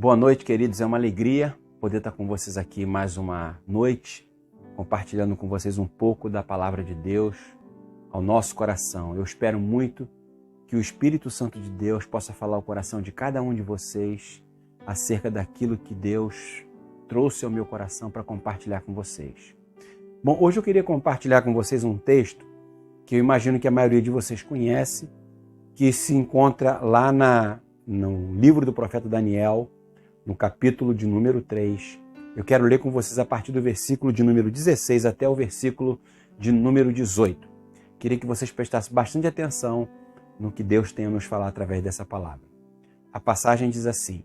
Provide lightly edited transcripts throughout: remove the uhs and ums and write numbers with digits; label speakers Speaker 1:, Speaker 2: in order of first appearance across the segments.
Speaker 1: Boa noite, queridos. É uma alegria poder estar com vocês aqui mais uma noite, compartilhando com vocês um pouco da palavra de Deus ao nosso coração. Eu espero muito que o Espírito Santo de Deus possa falar ao coração de cada um de vocês acerca daquilo que Deus trouxe ao meu coração para compartilhar com vocês. Bom, hoje eu queria compartilhar com vocês um texto que eu imagino que a maioria de vocês conhece, que se encontra lá no livro do profeta Daniel, no capítulo de número 3. Eu quero ler com vocês a partir do versículo de número 16 até o versículo de número 18. Queria que vocês prestassem bastante atenção no que Deus tem a nos falar através dessa palavra. A passagem diz assim: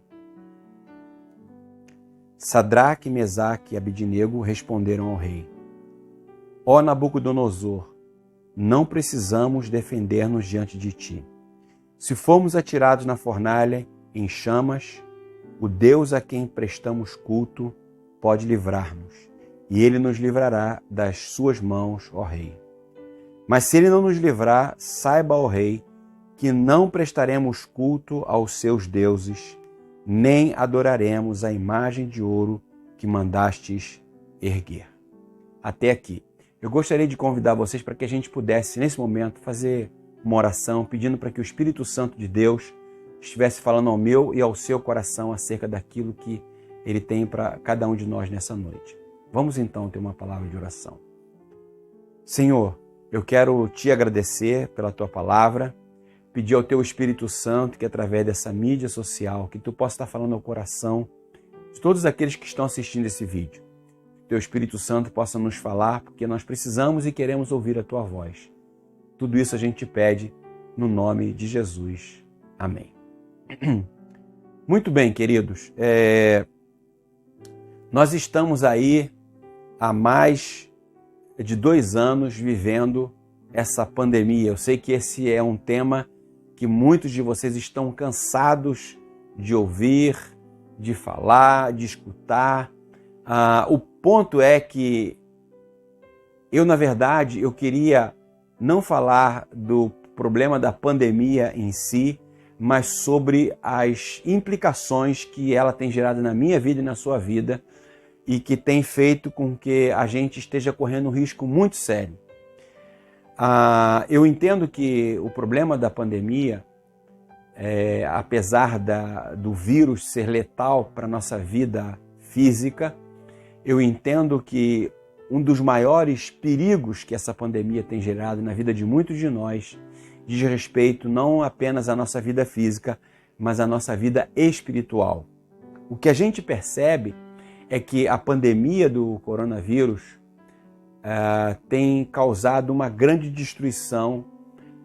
Speaker 1: Sadraque, Mesaque e Abidnego responderam ao rei: Ó Nabucodonosor, não precisamos defender-nos diante de ti. Se formos atirados na fornalha em chamas, o Deus a quem prestamos culto pode livrar-nos, e ele nos livrará das suas mãos, ó rei. Mas se ele não nos livrar, saiba, ó rei, que não prestaremos culto aos seus deuses, nem adoraremos a imagem de ouro que mandastes erguer. Até aqui. Eu gostaria de convidar vocês para que a gente pudesse, nesse momento, fazer uma oração pedindo para que o Espírito Santo de Deus estivesse falando ao meu e ao seu coração acerca daquilo que ele tem para cada um de nós nessa noite. Vamos então ter uma palavra de oração. Senhor, eu quero te agradecer pela tua palavra, pedir ao teu Espírito Santo que através dessa mídia social, que tu possa estar falando ao coração de todos aqueles que estão assistindo esse vídeo. Teu Espírito Santo possa nos falar, porque nós precisamos e queremos ouvir a tua voz. Tudo isso a gente te pede no nome de Jesus. Amém. Muito bem, queridos. Nós estamos aí há mais de 2 anos vivendo essa pandemia. Eu sei que esse é um tema que muitos de vocês estão cansados de ouvir, de falar, de escutar. O ponto é que na verdade, eu queria não falar do problema da pandemia em si, mas sobre as implicações que ela tem gerado na minha vida e na sua vida e que tem feito com que a gente esteja correndo um risco muito sério. Eu entendo que o problema da pandemia, apesar do vírus ser letal para a nossa vida física, eu entendo que um dos maiores perigos que essa pandemia tem gerado na vida de muitos de nós diz respeito não apenas à nossa vida física, mas à nossa vida espiritual. O que a gente percebe é que a pandemia do coronavírus tem causado uma grande destruição,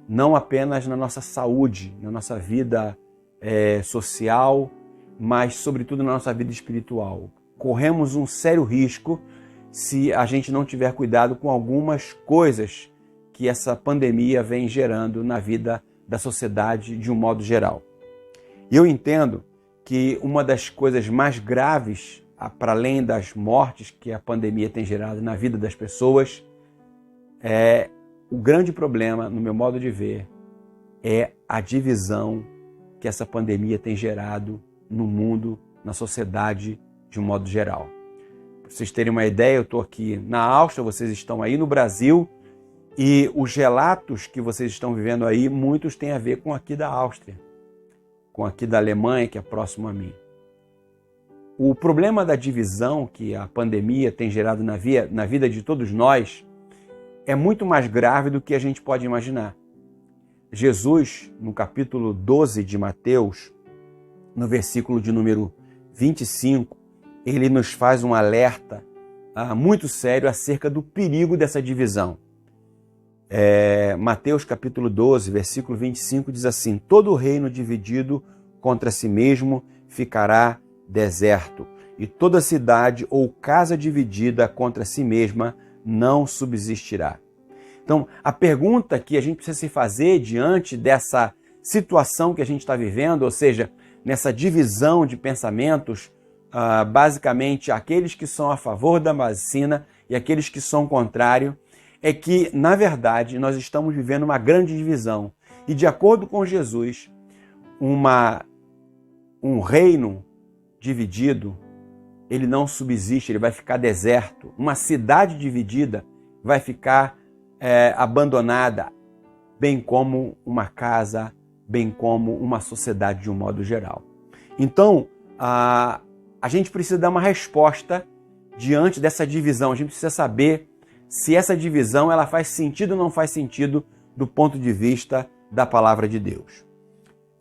Speaker 1: não apenas na nossa saúde, na nossa vida social, mas sobretudo na nossa vida espiritual. Corremos um sério risco se a gente não tiver cuidado com algumas coisas que essa pandemia vem gerando na vida da sociedade de um modo geral. E eu entendo que uma das coisas mais graves, para além das mortes que a pandemia tem gerado na vida das pessoas, o grande problema, no meu modo de ver, é a divisão que essa pandemia tem gerado no mundo, na sociedade de um modo geral. Para vocês terem uma ideia, eu estou aqui na Áustria, vocês estão aí no Brasil, e os relatos que vocês estão vivendo aí, muitos têm a ver com aqui da Áustria, com aqui da Alemanha, que é próximo a mim. O problema da divisão que a pandemia tem gerado na vida de todos nós é muito mais grave do que a gente pode imaginar. Jesus, no capítulo 12 de Mateus, no versículo de número 25, ele nos faz um alerta muito sério acerca do perigo dessa divisão. Mateus capítulo 12, versículo 25 diz assim: Todo reino dividido contra si mesmo ficará deserto, e toda cidade ou casa dividida contra si mesma não subsistirá. Então, a pergunta que a gente precisa se fazer diante dessa situação que a gente está vivendo, ou seja, nessa divisão de pensamentos, basicamente aqueles que são a favor da vacina e aqueles que são contrários, é que, na verdade, nós estamos vivendo uma grande divisão. E, de acordo com Jesus, um reino dividido, ele não subsiste, ele vai ficar deserto. Uma cidade dividida vai ficar abandonada, bem como uma casa, bem como uma sociedade de um modo geral. Então, a gente precisa dar uma resposta diante dessa divisão. A gente precisa saber se essa divisão ela faz sentido ou não faz sentido do ponto de vista da palavra de Deus.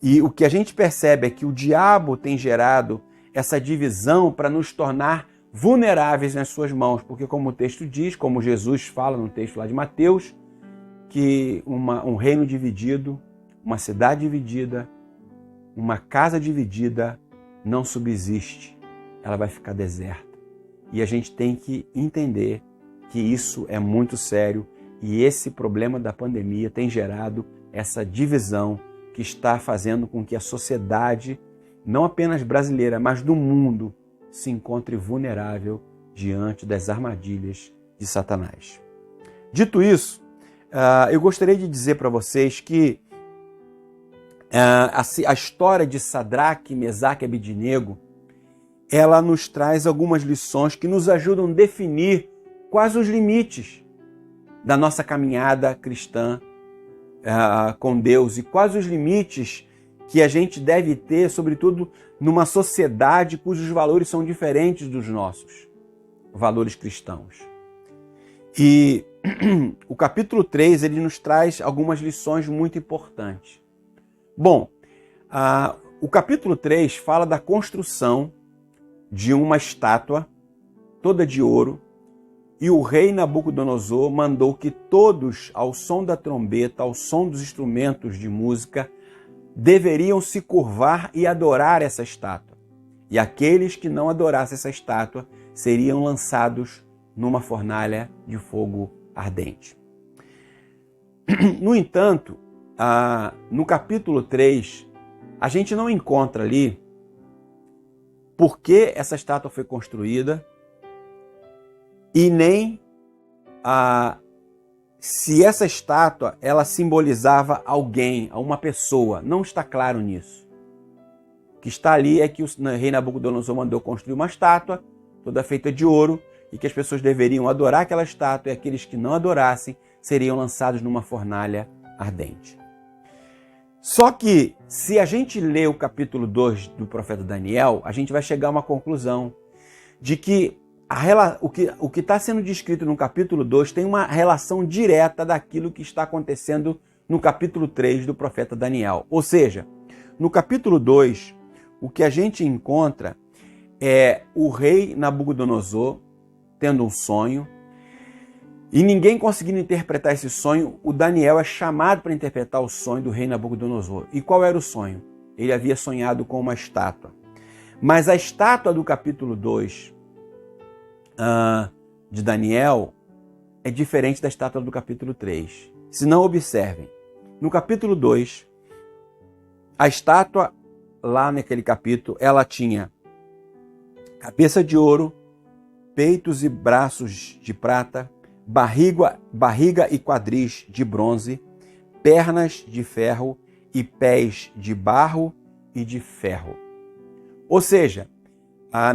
Speaker 1: E o que a gente percebe é que o diabo tem gerado essa divisão para nos tornar vulneráveis nas suas mãos, porque como o texto diz, como Jesus fala no texto lá de Mateus, que um reino dividido, uma cidade dividida, uma casa dividida não subsiste, ela vai ficar deserta. E a gente tem que entender que isso é muito sério e esse problema da pandemia tem gerado essa divisão que está fazendo com que a sociedade, não apenas brasileira, mas do mundo, se encontre vulnerável diante das armadilhas de Satanás. Dito isso, eu gostaria de dizer para vocês que a história de Sadraque, Mesaque e Abednego, ela nos traz algumas lições que nos ajudam a definir quais os limites da nossa caminhada cristã com Deus e quais os limites que a gente deve ter, sobretudo numa sociedade cujos valores são diferentes dos nossos valores cristãos. E o capítulo 3 ele nos traz algumas lições muito importantes. Bom, o capítulo 3 fala da construção de uma estátua toda de ouro, e o rei Nabucodonosor mandou que todos, ao som da trombeta, ao som dos instrumentos de música, deveriam se curvar e adorar essa estátua. E aqueles que não adorassem essa estátua seriam lançados numa fornalha de fogo ardente. No entanto, no capítulo 3, a gente não encontra ali por que essa estátua foi construída e nem se essa estátua ela simbolizava alguém, uma pessoa. Não está claro nisso. O que está ali é que o rei Nabucodonosor mandou construir uma estátua toda feita de ouro e que as pessoas deveriam adorar aquela estátua e aqueles que não adorassem seriam lançados numa fornalha ardente. Só que, se a gente lê o capítulo 2 do profeta Daniel, a gente vai chegar a uma conclusão de que o que está sendo descrito no capítulo 2 tem uma relação direta daquilo que está acontecendo no capítulo 3 do profeta Daniel. Ou seja, no capítulo 2, o que a gente encontra é o rei Nabucodonosor tendo um sonho, e ninguém conseguindo interpretar esse sonho, o Daniel é chamado para interpretar o sonho do rei Nabucodonosor. E qual era o sonho? Ele havia sonhado com uma estátua. Mas a estátua do capítulo 2 de Daniel é diferente da estátua do capítulo 3. Se não, observem. No capítulo 2, a estátua, lá naquele capítulo, ela tinha cabeça de ouro, peitos e braços de prata, barriga e quadris de bronze, pernas de ferro e pés de barro e de ferro. Ou seja,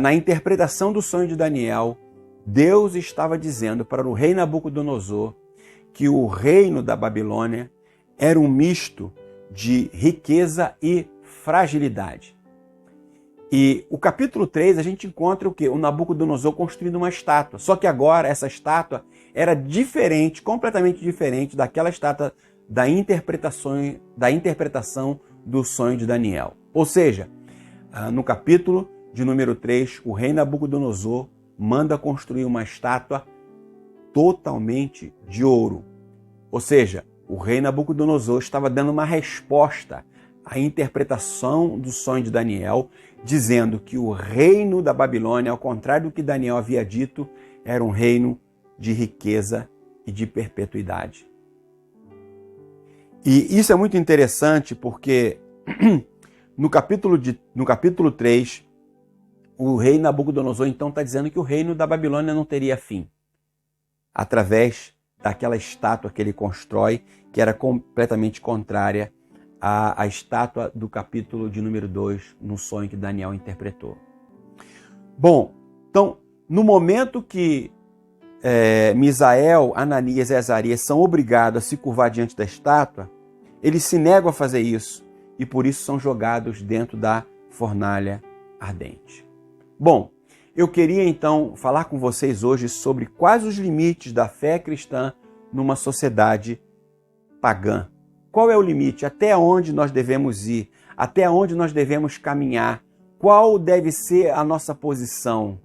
Speaker 1: na interpretação do sonho de Daniel, Deus estava dizendo para o rei Nabucodonosor que o reino da Babilônia era um misto de riqueza e fragilidade. E o capítulo 3 a gente encontra o quê? O Nabucodonosor construindo uma estátua. Só que agora essa estátua era diferente, completamente diferente daquela estátua da interpretação do sonho de Daniel. Ou seja, no capítulo de número 3, o rei Nabucodonosor manda construir uma estátua totalmente de ouro. Ou seja, o rei Nabucodonosor estava dando uma resposta à interpretação do sonho de Daniel, dizendo que o reino da Babilônia, ao contrário do que Daniel havia dito, era um reino de riqueza e de perpetuidade. E isso é muito interessante porque no capítulo 3, o rei Nabucodonosor então está dizendo que o reino da Babilônia não teria fim, através daquela estátua que ele constrói, que era completamente contrária à estátua do capítulo de número 2, no sonho que Daniel interpretou. Bom, então, no momento que Misael, Ananias e Azarias são obrigados a se curvar diante da estátua, eles se negam a fazer isso e por isso são jogados dentro da fornalha ardente. Bom, eu queria então falar com vocês hoje sobre quais os limites da fé cristã numa sociedade pagã. Qual é o limite? Até onde nós devemos ir? Até onde nós devemos caminhar? Qual deve ser a nossa posição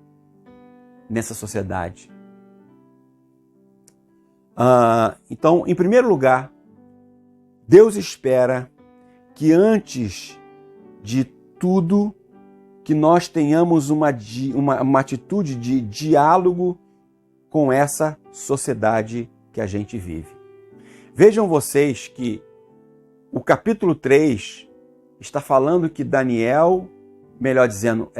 Speaker 1: nessa sociedade? Então, em primeiro lugar, Deus espera que antes de tudo, que nós tenhamos uma atitude de diálogo com essa sociedade que a gente vive. Vejam vocês que o capítulo 3 está falando que Daniel, melhor dizendo,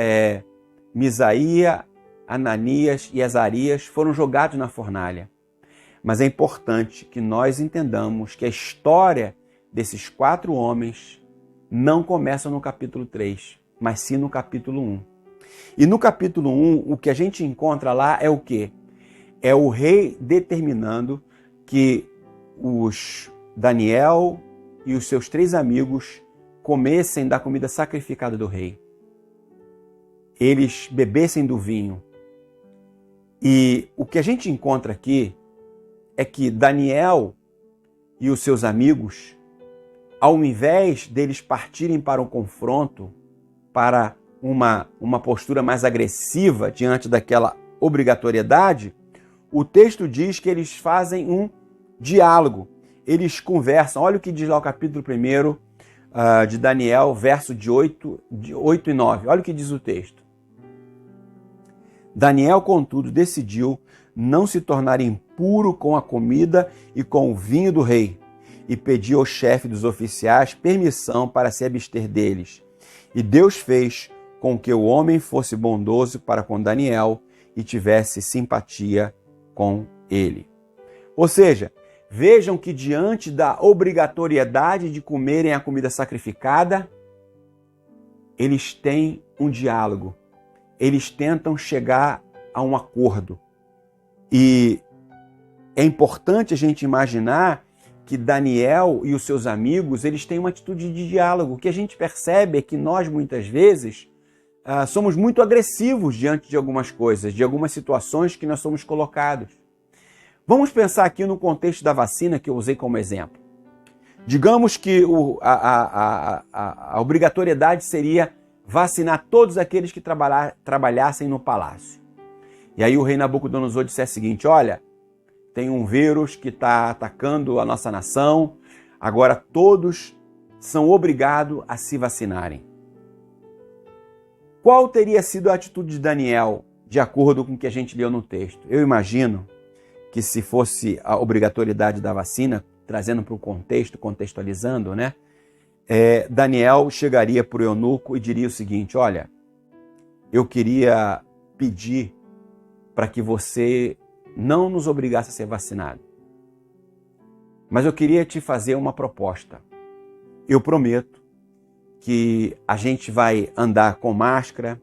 Speaker 1: Misaías, Ananias e Azarias foram jogados na fornalha. Mas é importante que nós entendamos que a história desses 4 homens não começa no capítulo 3, mas sim no capítulo 1. E no capítulo 1, o que a gente encontra lá é o quê? É o rei determinando que os Daniel e os seus 3 amigos comessem da comida sacrificada do rei. Eles bebessem do vinho. E o que a gente encontra aqui é que Daniel e os seus amigos, ao invés deles partirem para um confronto, para uma postura mais agressiva diante daquela obrigatoriedade, o texto diz que eles fazem um diálogo. Eles conversam. Olha o que diz lá o capítulo 1 de Daniel, verso de 8 e 9. Olha o que diz o texto. Daniel, contudo, decidiu não se tornar impuro com a comida e com o vinho do rei, e pediu ao chefe dos oficiais permissão para se abster deles. E Deus fez com que o homem fosse bondoso para com Daniel e tivesse simpatia com ele. Ou seja, vejam que diante da obrigatoriedade de comerem a comida sacrificada, eles têm um diálogo. Eles tentam chegar a um acordo. E é importante a gente imaginar que Daniel e os seus amigos, eles têm uma atitude de diálogo. O que a gente percebe é que nós, muitas vezes, somos muito agressivos diante de algumas coisas, de algumas situações que nós somos colocados. Vamos pensar aqui no contexto da vacina que eu usei como exemplo. Digamos que a obrigatoriedade seria vacinar todos aqueles que trabalhassem no palácio. E aí o rei Nabucodonosor disse o seguinte: olha, tem um vírus que está atacando a nossa nação, agora todos são obrigados a se vacinarem. Qual teria sido a atitude de Daniel, de acordo com o que a gente leu no texto? Eu imagino que se fosse a obrigatoriedade da vacina, trazendo para o contexto, contextualizando, né? Daniel chegaria para o eunuco e diria o seguinte: olha, eu queria pedir para que você não nos obrigasse a ser vacinado. Mas eu queria te fazer uma proposta. Eu prometo que a gente vai andar com máscara,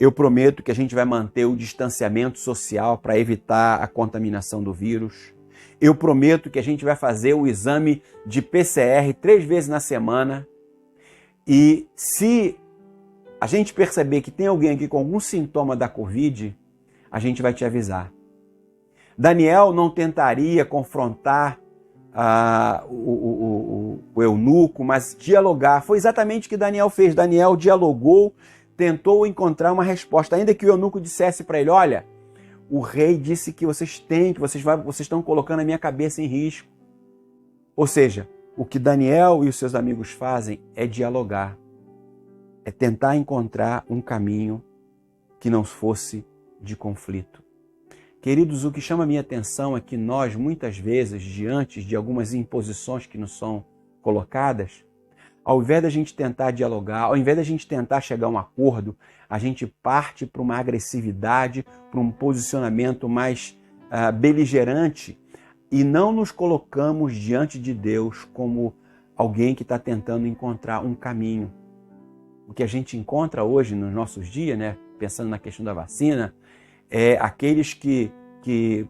Speaker 1: eu prometo que a gente vai manter o distanciamento social para evitar a contaminação do vírus. Eu prometo que a gente vai fazer um exame de PCR 3 vezes na semana. E se a gente perceber que tem alguém aqui com algum sintoma da Covid, a gente vai te avisar. Daniel não tentaria confrontar o eunuco, mas dialogar. Foi exatamente o que Daniel fez. Daniel dialogou, tentou encontrar uma resposta, ainda que o eunuco dissesse para ele: olha, o rei disse que vocês estão colocando a minha cabeça em risco. Ou seja, o que Daniel e os seus amigos fazem é dialogar, é tentar encontrar um caminho que não fosse de conflito. Queridos, o que chama a minha atenção é que nós, muitas vezes, diante de algumas imposições que nos são colocadas, ao invés da gente tentar dialogar, ao invés da gente tentar chegar a um acordo, a gente parte para uma agressividade, para um posicionamento mais beligerante e não nos colocamos diante de Deus como alguém que está tentando encontrar um caminho. O que a gente encontra hoje nos nossos dias, né? pensando na questão da vacina, aqueles que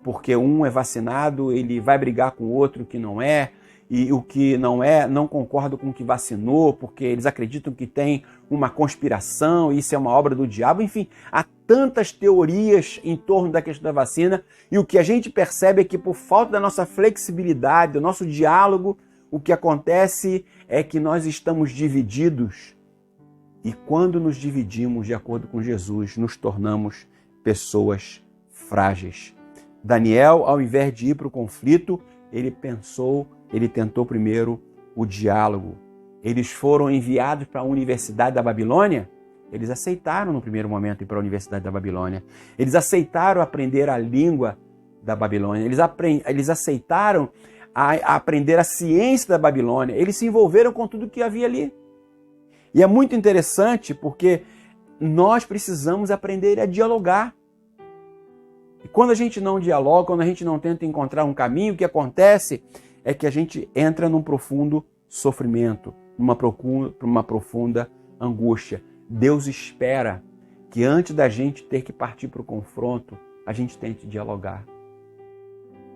Speaker 1: porque um é vacinado, ele vai brigar com o outro que não é, e o que não é, não concorda com o que vacinou, porque eles acreditam que tem uma conspiração, isso é uma obra do diabo. Enfim, há tantas teorias em torno da questão da vacina, e o que a gente percebe é que por falta da nossa flexibilidade, do nosso diálogo, o que acontece é que nós estamos divididos, e quando nos dividimos de acordo com Jesus, nos tornamos pessoas frágeis. Daniel, ao invés de ir para o conflito, ele tentou primeiro o diálogo. Eles foram enviados para a Universidade da Babilônia, eles aceitaram no primeiro momento ir para a Universidade da Babilônia. Eles aceitaram aprender a língua da Babilônia, eles aceitaram aprender a ciência da Babilônia, eles se envolveram com tudo que havia ali. E é muito interessante porque nós precisamos aprender a dialogar. E quando a gente não dialoga, quando a gente não tenta encontrar um caminho, o que acontece é que a gente entra num profundo sofrimento, numa profunda angústia. Deus espera que antes da gente ter que partir para o confronto, a gente tente dialogar.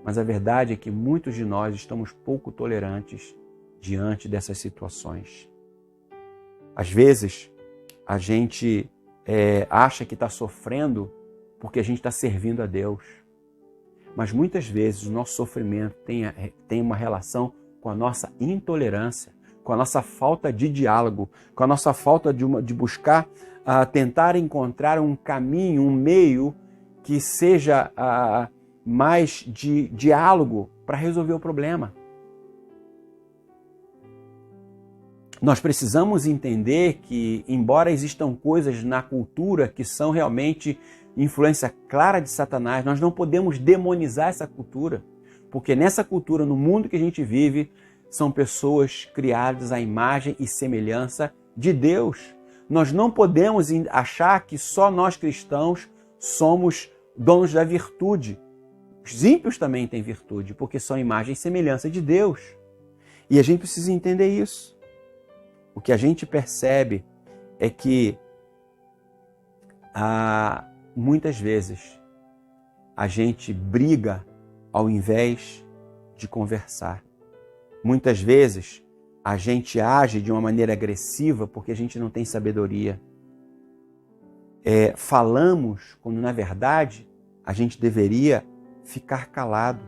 Speaker 1: Mas a verdade é que muitos de nós estamos pouco tolerantes diante dessas situações. Às vezes, a gente acha que está sofrendo porque a gente está servindo a Deus. Mas muitas vezes o nosso sofrimento tem uma relação com a nossa intolerância, com a nossa falta de diálogo, com a nossa falta de buscar, tentar encontrar um caminho, um meio que seja mais de diálogo para resolver o problema. Nós precisamos entender que, embora existam coisas na cultura que são realmente influência clara de Satanás, nós não podemos demonizar essa cultura, porque nessa cultura, no mundo que a gente vive, são pessoas criadas à imagem e semelhança de Deus. Nós não podemos achar que só nós cristãos somos donos da virtude. Os ímpios também têm virtude, porque são imagem e semelhança de Deus. E a gente precisa entender isso. O que a gente percebe é que muitas vezes a gente briga ao invés de conversar. Muitas vezes a gente age de uma maneira agressiva porque a gente não tem sabedoria. Falamos quando na verdade a gente deveria ficar calado.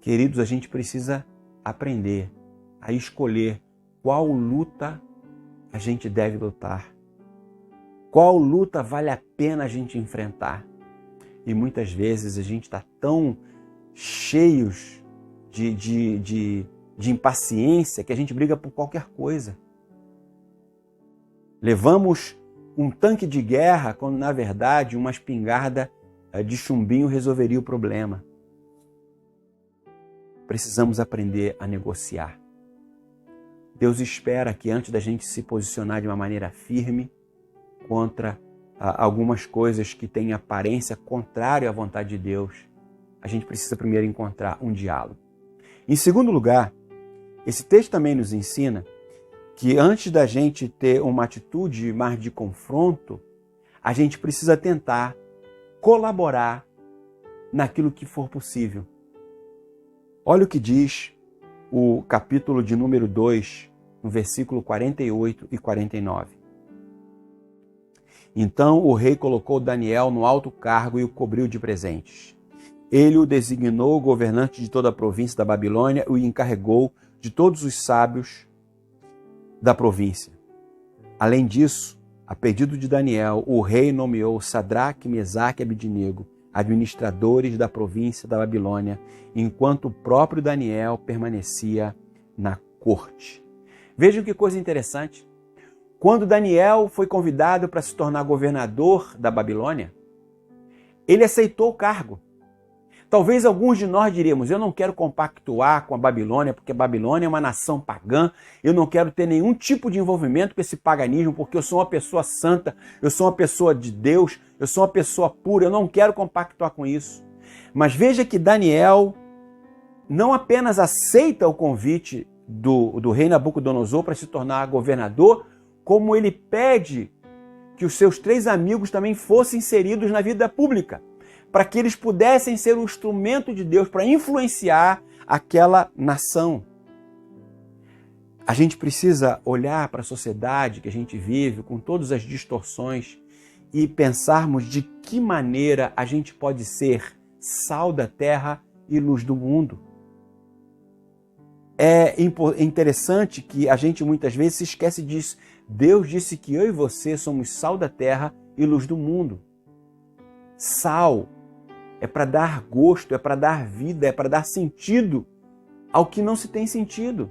Speaker 1: Queridos, a gente precisa aprender a escolher qual luta a gente deve lutar. Qual luta vale a pena a gente enfrentar? E muitas vezes a gente está tão cheios de impaciência que a gente briga por qualquer coisa. Levamos um tanque de guerra quando, na verdade, uma espingarda de chumbinho resolveria o problema. Precisamos aprender a negociar. Deus espera que antes da gente se posicionar de uma maneira firme contra algumas coisas que têm aparência contrária à vontade de Deus, a gente precisa primeiro encontrar um diálogo. Em segundo lugar, esse texto também nos ensina que antes da gente ter uma atitude mais de confronto, a gente precisa tentar colaborar naquilo que for possível. Olha o que diz o capítulo de número 2, no versículo 48 e 49. Então o rei colocou Daniel no alto cargo e o cobriu de presentes. Ele o designou governante de toda a província da Babilônia e o encarregou de todos os sábios da província. Além disso, a pedido de Daniel, o rei nomeou Sadraque, Mesaque e Abednego, administradores da província da Babilônia, enquanto o próprio Daniel permanecia na corte. Vejam que coisa interessante. Quando Daniel foi convidado para se tornar governador da Babilônia, ele aceitou o cargo. Talvez alguns de nós diríamos, eu não quero compactuar com a Babilônia, porque a Babilônia é uma nação pagã, eu não quero ter nenhum tipo de envolvimento com esse paganismo, porque eu sou uma pessoa santa, eu sou uma pessoa de Deus, eu sou uma pessoa pura, eu não quero compactuar com isso. Mas veja que Daniel não apenas aceita o convite do rei Nabucodonosor para se tornar governador, como ele pede que os seus 3 amigos também fossem inseridos na vida pública, para que eles pudessem ser um instrumento de Deus para influenciar aquela nação. A gente precisa olhar para a sociedade que a gente vive, com todas as distorções, e pensarmos de que maneira a gente pode ser sal da terra e luz do mundo. É interessante que a gente muitas vezes se esquece disso. Deus disse que eu e você somos sal da terra e luz do mundo. Sal é para dar gosto, é para dar vida, é para dar sentido ao que não se tem sentido.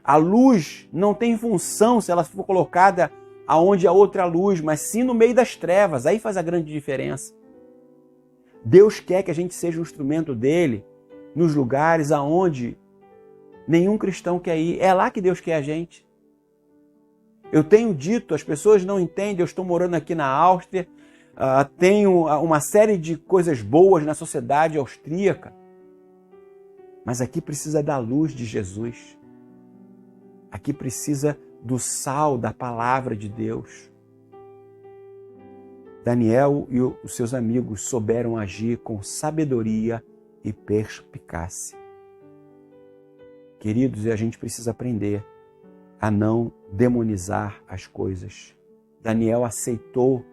Speaker 1: A luz não tem função se ela for colocada aonde há outra luz, mas sim no meio das trevas. Aí faz a grande diferença. Deus quer que a gente seja um instrumento dele nos lugares aonde nenhum cristão quer ir. É lá que Deus quer a gente. Eu tenho dito, as pessoas não entendem, eu estou morando aqui na Áustria, tenho uma série de coisas boas na sociedade austríaca, mas aqui precisa da luz de Jesus. Aqui precisa do sal da palavra de Deus. Daniel e os seus amigos souberam agir com sabedoria e perspicácia. Queridos, a gente precisa aprender a não demonizar as coisas. Daniel aceitou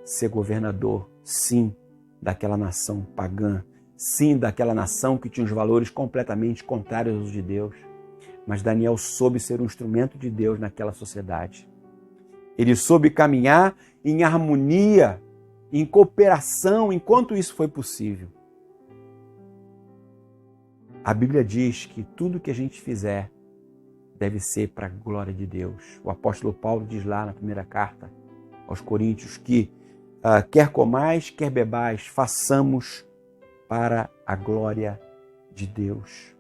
Speaker 1: ser governador, sim, daquela nação pagã, sim, daquela nação que tinha os valores completamente contrários aos de Deus. Mas Daniel soube ser um instrumento de Deus naquela sociedade. Ele soube caminhar em harmonia, em cooperação, enquanto isso foi possível. A Bíblia diz que tudo que a gente fizer deve ser para a glória de Deus. O apóstolo Paulo diz lá na primeira carta aos Coríntios que quer comais, quer bebais, façamos para a glória de Deus.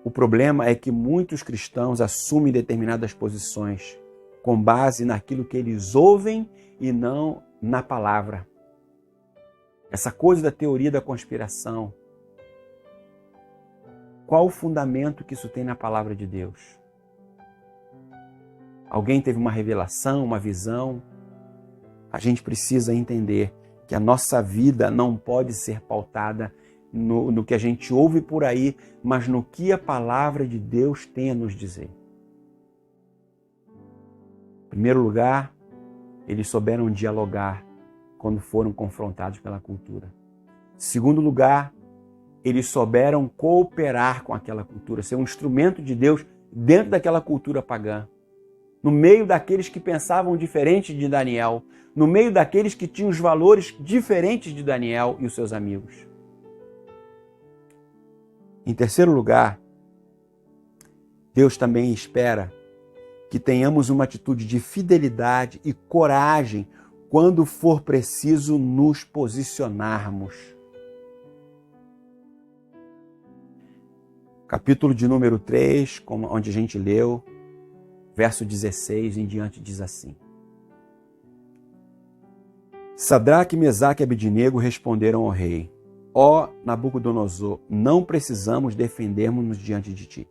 Speaker 1: O problema é que muitos cristãos assumem determinadas posições com base naquilo que eles ouvem e não na palavra. Essa coisa da teoria da conspiração. Qual o fundamento que isso tem na palavra de Deus? Alguém teve uma revelação, uma visão? A gente precisa entender que a nossa vida não pode ser pautada no que a gente ouve por aí, mas no que a palavra de Deus tem a nos dizer. Em primeiro lugar, eles souberam dialogar quando foram confrontados pela cultura. Em segundo lugar, eles souberam cooperar com aquela cultura, ser um instrumento de Deus dentro daquela cultura pagã. No meio daqueles que pensavam diferente de Daniel, no meio daqueles que tinham os valores diferentes de Daniel e os seus amigos. Em terceiro lugar, Deus também espera que tenhamos uma atitude de fidelidade e coragem quando for preciso nos posicionarmos. Capítulo de número 3, onde a gente leu, verso 16 em diante, diz assim: Sadraque, Mesaque e Abednego responderam ao rei: Ó Nabucodonosor, não precisamos defendermos-nos diante de ti.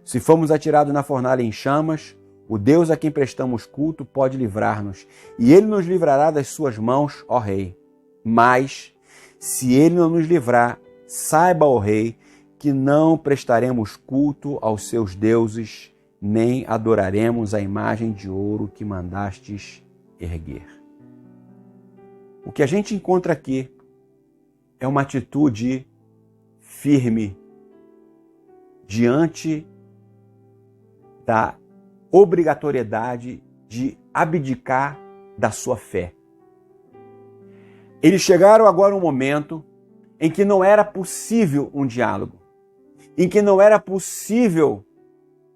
Speaker 1: Se formos atirados na fornalha em chamas, o Deus a quem prestamos culto pode livrar-nos, e ele nos livrará das suas mãos, ó rei. Mas, se ele não nos livrar, saiba, ó rei, que não prestaremos culto aos seus deuses, nem adoraremos a imagem de ouro que mandastes erguer. O que a gente encontra aqui é uma atitude firme diante da obrigatoriedade de abdicar da sua fé. Eles chegaram agora a um momento em que não era possível um diálogo, em que não era possível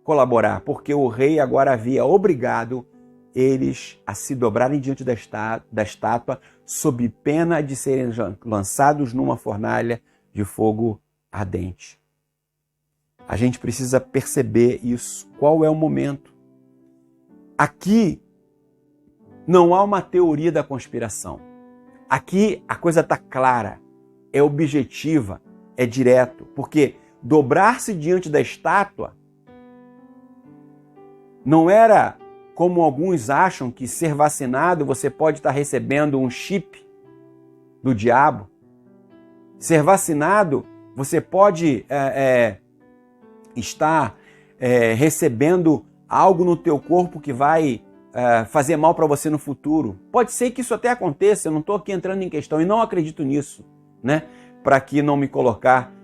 Speaker 1: colaborar, porque o rei agora havia obrigado eles a se dobrarem diante da estátua sob pena de serem lançados numa fornalha de fogo ardente. A gente precisa perceber isso. Qual é o momento? Aqui não há uma teoria da conspiração. Aqui a coisa está clara, é objetiva, é direto, porque dobrar-se diante da estátua não era como alguns acham que ser vacinado você pode estar recebendo um chip do diabo. Ser vacinado você pode estar recebendo algo no teu corpo que vai fazer mal para você no futuro. Pode ser que isso até aconteça, eu não estou aqui entrando em questão e não acredito nisso, né? Para que não me colocar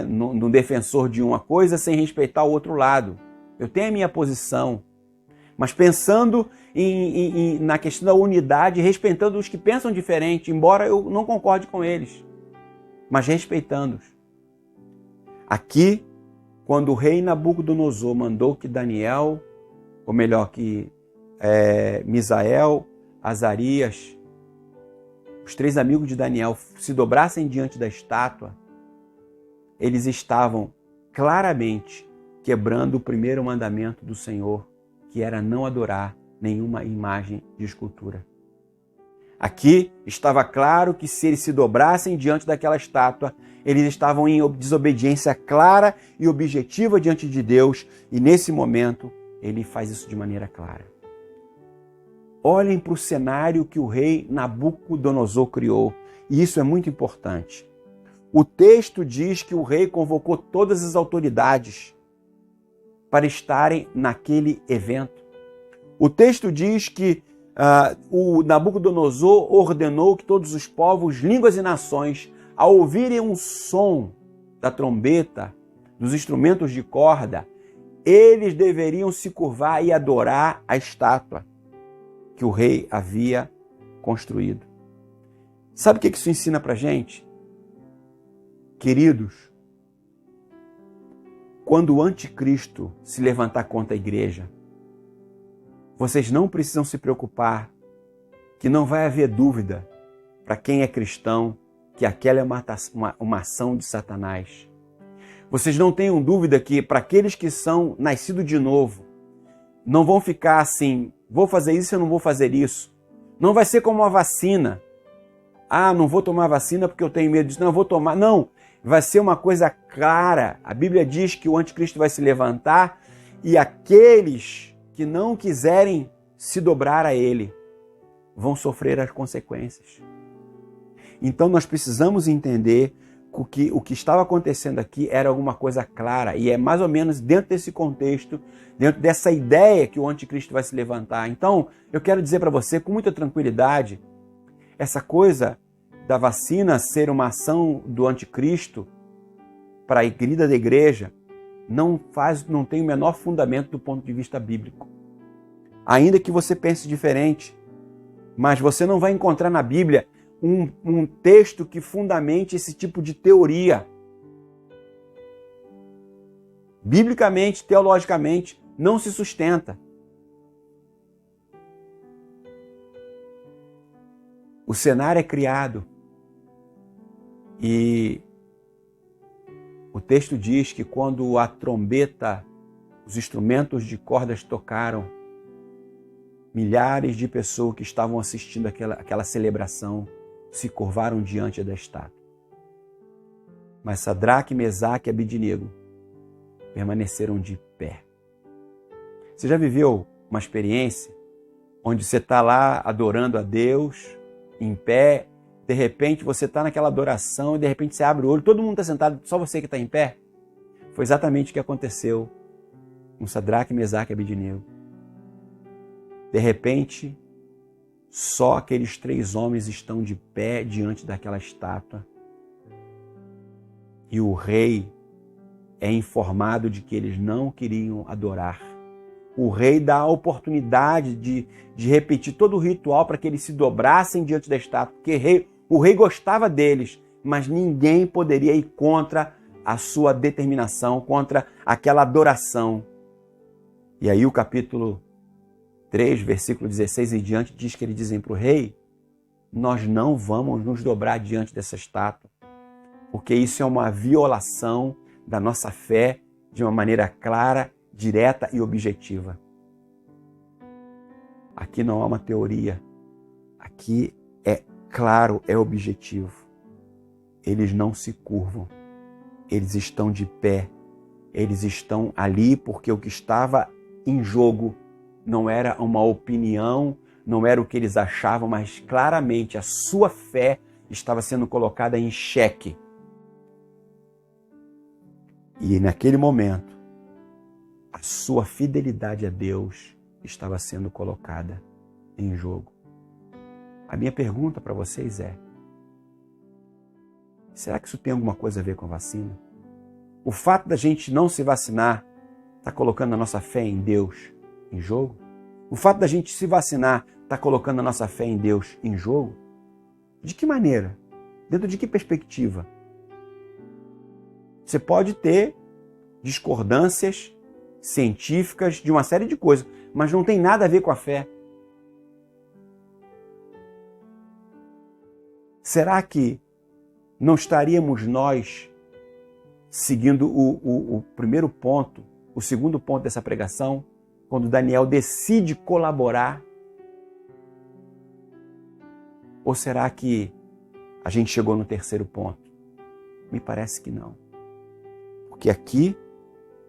Speaker 1: no defensor de uma coisa sem respeitar o outro lado. Eu tenho a minha posição, mas pensando na questão da unidade, respeitando os que pensam diferente, embora eu não concorde com eles, mas respeitando-os. Aqui, quando o rei Nabucodonosor mandou que Daniel, ou melhor, que Misael, Azarias, os 3 amigos de Daniel se dobrassem diante da estátua, eles estavam claramente quebrando o primeiro mandamento do Senhor, que era não adorar nenhuma imagem de escultura. Aqui estava claro que se eles se dobrassem diante daquela estátua, eles estavam em desobediência clara e objetiva diante de Deus, e nesse momento ele faz isso de maneira clara. Olhem para o cenário que o rei Nabucodonosor criou, e isso é muito importante. O texto diz que o rei convocou todas as autoridades para estarem naquele evento. O texto diz que o Nabucodonosor ordenou que todos os povos, línguas e nações, ao ouvirem um som da trombeta, dos instrumentos de corda, eles deveriam se curvar e adorar a estátua que o rei havia construído. Sabe o que isso ensina para a gente? Queridos, quando o anticristo se levantar contra a igreja, vocês não precisam se preocupar que não vai haver dúvida para quem é cristão que aquela é uma ação de Satanás. Vocês não tenham dúvida que para aqueles que são nascidos de novo, não vão ficar assim, vou fazer isso, eu não vou fazer isso. Não vai ser como uma vacina. Não vou tomar vacina porque eu tenho medo disso. Não, eu vou tomar. Não, vai ser uma coisa clara. A Bíblia diz que o anticristo vai se levantar e aqueles que não quiserem se dobrar a ele vão sofrer as consequências. Então nós precisamos entender que o que estava acontecendo aqui era alguma coisa clara, e é mais ou menos dentro desse contexto, dentro dessa ideia que o anticristo vai se levantar. Então eu quero dizer para você com muita tranquilidade, essa coisa da vacina ser uma ação do anticristo para a vida da igreja não tem o menor fundamento do ponto de vista bíblico. Ainda que você pense diferente, mas você não vai encontrar na Bíblia um texto que fundamente esse tipo de teoria. Biblicamente, teologicamente, não se sustenta. O cenário é criado e o texto diz que quando a trombeta, os instrumentos de cordas tocaram, milhares de pessoas que estavam assistindo aquela celebração se curvaram diante da estátua. Mas Sadraque, Mesaque e Abednego permaneceram de pé. Você já viveu uma experiência onde você está lá adorando a Deus, em pé, de repente você está naquela adoração e de repente você abre o olho, todo mundo está sentado, só você que está em pé? Foi exatamente o que aconteceu com Sadraque, Mesaque e Abednego. De repente, só aqueles 3 homens estão de pé diante daquela estátua. E o rei é informado de que eles não queriam adorar. O rei dá a oportunidade de repetir todo o ritual para que eles se dobrassem diante da estátua, porque o rei gostava deles, mas ninguém poderia ir contra a sua determinação, contra aquela adoração. E aí o capítulo 3, versículo 16 em diante, diz que eles dizem para o rei: nós não vamos nos dobrar diante dessa estátua, porque isso é uma violação da nossa fé de uma maneira clara, direta e objetiva. Aqui não há uma teoria, aqui é claro, é objetivo. Eles não se curvam, eles estão de pé, eles estão ali porque o que estava em jogo não era uma opinião, não era o que eles achavam, mas claramente a sua fé estava sendo colocada em xeque. E naquele momento, a sua fidelidade a Deus estava sendo colocada em jogo. A minha pergunta para vocês é: será que isso tem alguma coisa a ver com a vacina? O fato da gente não se vacinar está colocando a nossa fé em Deus em jogo? O fato da gente se vacinar está colocando a nossa fé em Deus em jogo? De que maneira? Dentro de que perspectiva? Você pode ter discordâncias científicas de uma série de coisas, mas não tem nada a ver com a fé. Será que não estaríamos nós seguindo o primeiro ponto, o segundo ponto dessa pregação, quando Daniel decide colaborar? Ou será que a gente chegou no terceiro ponto? Me parece que não. Porque aqui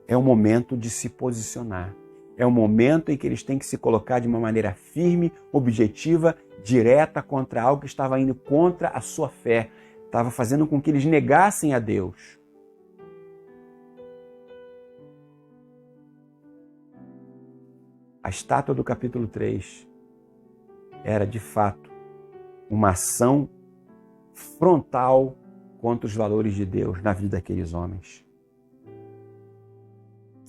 Speaker 1: é o momento de se posicionar. É o momento em que eles têm que se colocar de uma maneira firme, objetiva, direta contra algo que estava indo contra a sua fé. Estava fazendo com que eles negassem a Deus. A estátua do capítulo 3 era, de fato, uma ação frontal contra os valores de Deus na vida daqueles homens.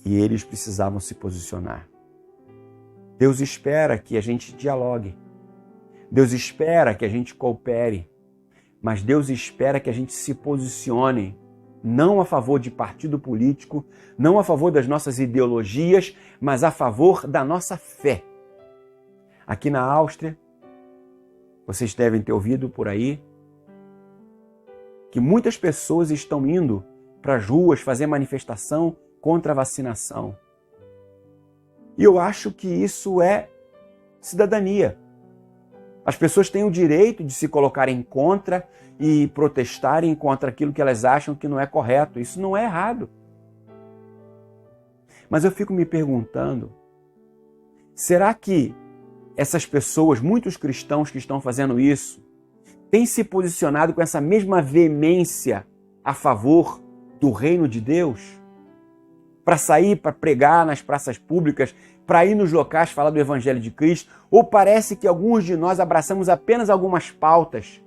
Speaker 1: E eles precisavam se posicionar. Deus espera que a gente dialogue. Deus espera que a gente coopere. Mas Deus espera que a gente se posicione, não a favor de partido político, não a favor das nossas ideologias, mas a favor da nossa fé. Aqui na Áustria, vocês devem ter ouvido por aí que muitas pessoas estão indo para as ruas fazer manifestação contra a vacinação. E eu acho que isso é cidadania. As pessoas têm o direito de se colocarem contra e protestarem contra aquilo que elas acham que não é correto. Isso não é errado. Mas eu fico me perguntando, será que essas pessoas, muitos cristãos que estão fazendo isso, têm se posicionado com essa mesma veemência a favor do reino de Deus? Para sair, para pregar nas praças públicas, para ir nos locais falar do Evangelho de Cristo? Ou parece que alguns de nós abraçamos apenas algumas pautas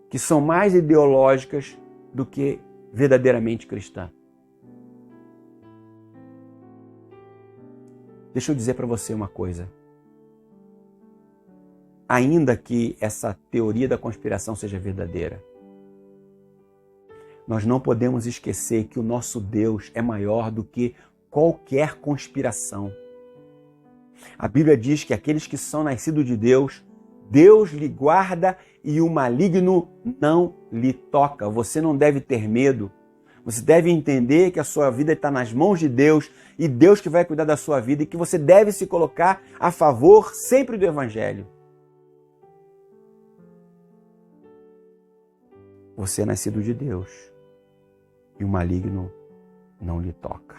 Speaker 1: que são mais ideológicas do que verdadeiramente cristãs? Deixa eu dizer para você uma coisa. Ainda que essa teoria da conspiração seja verdadeira, nós não podemos esquecer que o nosso Deus é maior do que qualquer conspiração. A Bíblia diz que aqueles que são nascidos de Deus, Deus lhe guarda e o maligno não lhe toca. Você não deve ter medo. Você deve entender que a sua vida está nas mãos de Deus e Deus que vai cuidar da sua vida e que você deve se colocar a favor sempre do Evangelho. Você é nascido de Deus e o maligno não lhe toca.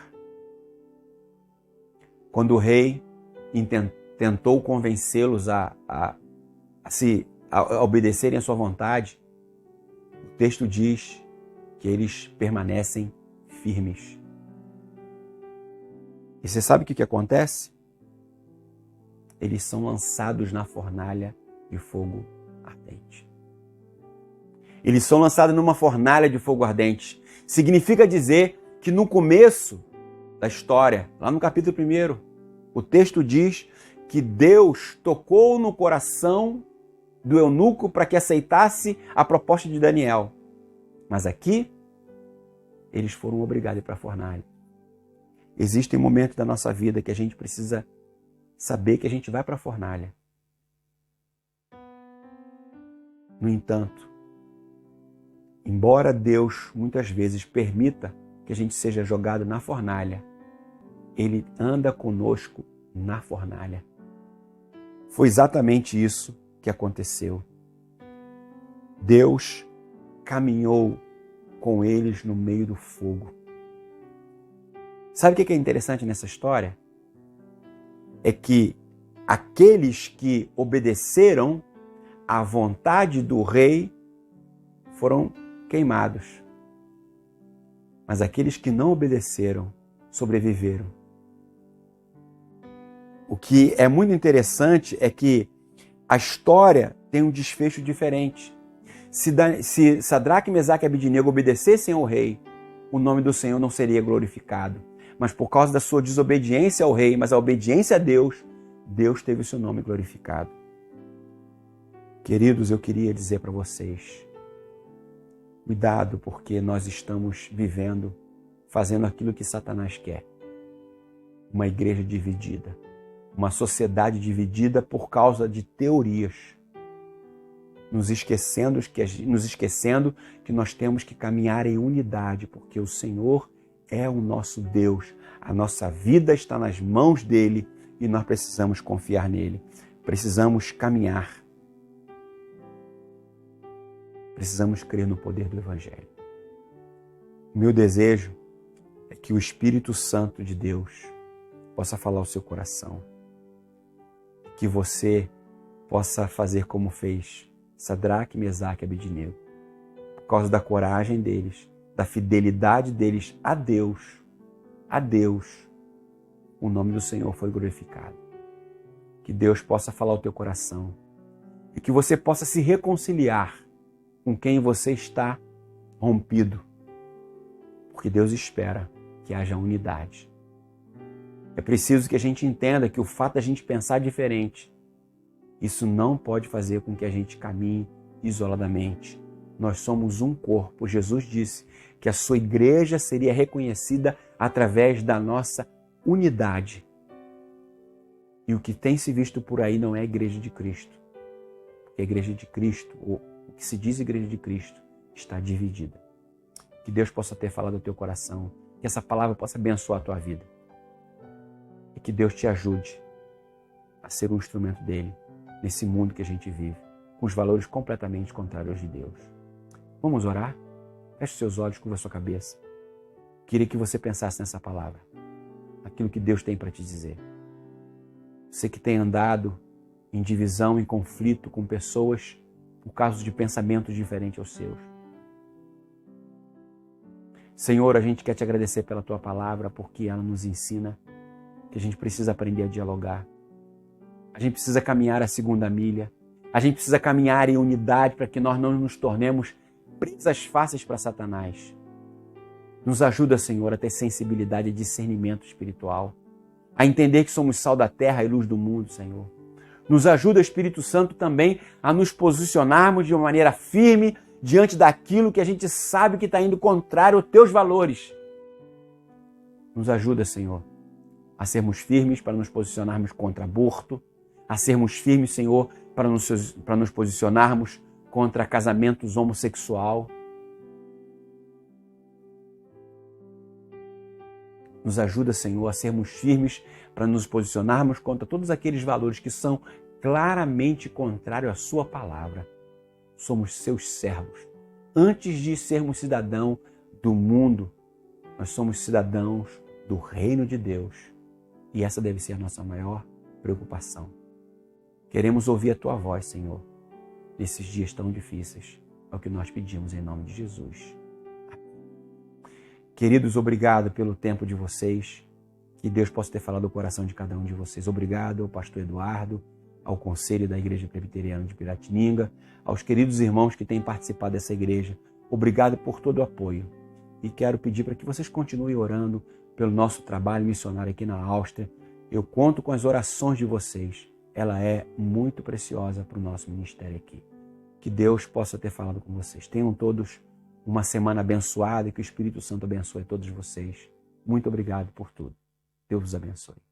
Speaker 1: Quando o rei tentou convencê-los a obedecerem à sua vontade, o texto diz que eles permanecem firmes. E você sabe o que acontece? Eles são lançados na fornalha de fogo ardente. Eles são lançados numa fornalha de fogo ardente. Significa dizer que no começo da história, lá no capítulo 1, o texto diz que Deus tocou no coração do eunuco para que aceitasse a proposta de Daniel. Mas aqui, eles foram obrigados a ir para a fornalha. Existem momentos da nossa vida que a gente precisa saber que a gente vai para a fornalha. No entanto, embora Deus muitas vezes permita que a gente seja jogado na fornalha, Ele anda conosco na fornalha. Foi exatamente isso que aconteceu. Deus caminhou com eles no meio do fogo. Sabe o que é interessante nessa história? é que aqueles que obedeceram à vontade do rei foram queimados. Mas aqueles que não obedeceram sobreviveram. O que é muito interessante é que a história tem um desfecho diferente. Se Sadraque, Mesaque e Abednego obedecessem ao rei, o nome do Senhor não seria glorificado. Mas por causa da sua desobediência ao rei, mas a obediência a Deus, Deus teve o seu nome glorificado. Queridos, eu queria dizer para vocês, cuidado, porque nós estamos vivendo, fazendo aquilo que Satanás quer. Uma igreja dividida. Uma sociedade dividida por causa de teorias. Nos esquecendo que nós temos que caminhar em unidade, porque o Senhor é o nosso Deus. A nossa vida está nas mãos dele e nós precisamos confiar nele. Precisamos caminhar. Precisamos crer no poder do Evangelho. Meu desejo é que o Espírito Santo de Deus possa falar ao seu coração. Que você possa fazer como fez Sadraque, Mesaque e Abednego. Por causa da coragem deles, da fidelidade deles a Deus, o nome do Senhor foi glorificado. Que Deus possa falar ao teu coração e que você possa se reconciliar com quem você está rompido. Porque Deus espera que haja unidade. É preciso que a gente entenda que o fato de a gente pensar diferente, isso não pode fazer com que a gente caminhe isoladamente. Nós somos um corpo. Jesus disse que a sua igreja seria reconhecida através da nossa unidade. E o que tem se visto por aí não é a igreja de Cristo. Porque a igreja de Cristo, ou o que se diz igreja de Cristo, está dividida. Que Deus possa ter falado ao teu coração, que essa palavra possa abençoar a tua vida. E que Deus te ajude a ser um instrumento dele nesse mundo que a gente vive, com os valores completamente contrários de Deus. Vamos orar? Feche seus olhos, curva sua cabeça. Queria que você pensasse nessa palavra, naquilo que Deus tem para te dizer. Você que tem andado em divisão, em conflito com pessoas por causa de pensamentos diferentes aos seus. Senhor, a gente quer te agradecer pela tua palavra, porque ela nos ensina que a gente precisa aprender a dialogar. A gente precisa caminhar a segunda milha. A gente precisa caminhar em unidade para que nós não nos tornemos presas fáceis para Satanás. Nos ajuda, Senhor, a ter sensibilidade e discernimento espiritual. A entender que somos sal da terra e luz do mundo, Senhor. Nos ajuda, Espírito Santo, também a nos posicionarmos de uma maneira firme diante daquilo que a gente sabe que está indo contrário aos teus valores. Nos ajuda, Senhor, a sermos firmes para nos posicionarmos contra aborto, a sermos firmes, Senhor, para nos posicionarmos contra casamentos homossexual. Nos ajuda, Senhor, a sermos firmes para nos posicionarmos contra todos aqueles valores que são claramente contrários à sua palavra. Somos seus servos. Antes de sermos cidadãos do mundo, nós somos cidadãos do reino de Deus. E essa deve ser a nossa maior preocupação. Queremos ouvir a tua voz, Senhor, nesses dias tão difíceis. É o que nós pedimos em nome de Jesus. Queridos, obrigado pelo tempo de vocês. Que Deus possa ter falado ao coração de cada um de vocês. Obrigado ao pastor Eduardo, ao Conselho da Igreja Presbiteriana de Piratininga, aos queridos irmãos que têm participado dessa igreja. Obrigado por todo o apoio. E quero pedir para que vocês continuem orando pelo nosso trabalho missionário aqui na Áustria. Eu conto com as orações de vocês. Ela é muito preciosa para o nosso ministério aqui. Que Deus possa ter falado com vocês. Tenham todos uma semana abençoada e que o Espírito Santo abençoe todos vocês. Muito obrigado por tudo. Deus os abençoe.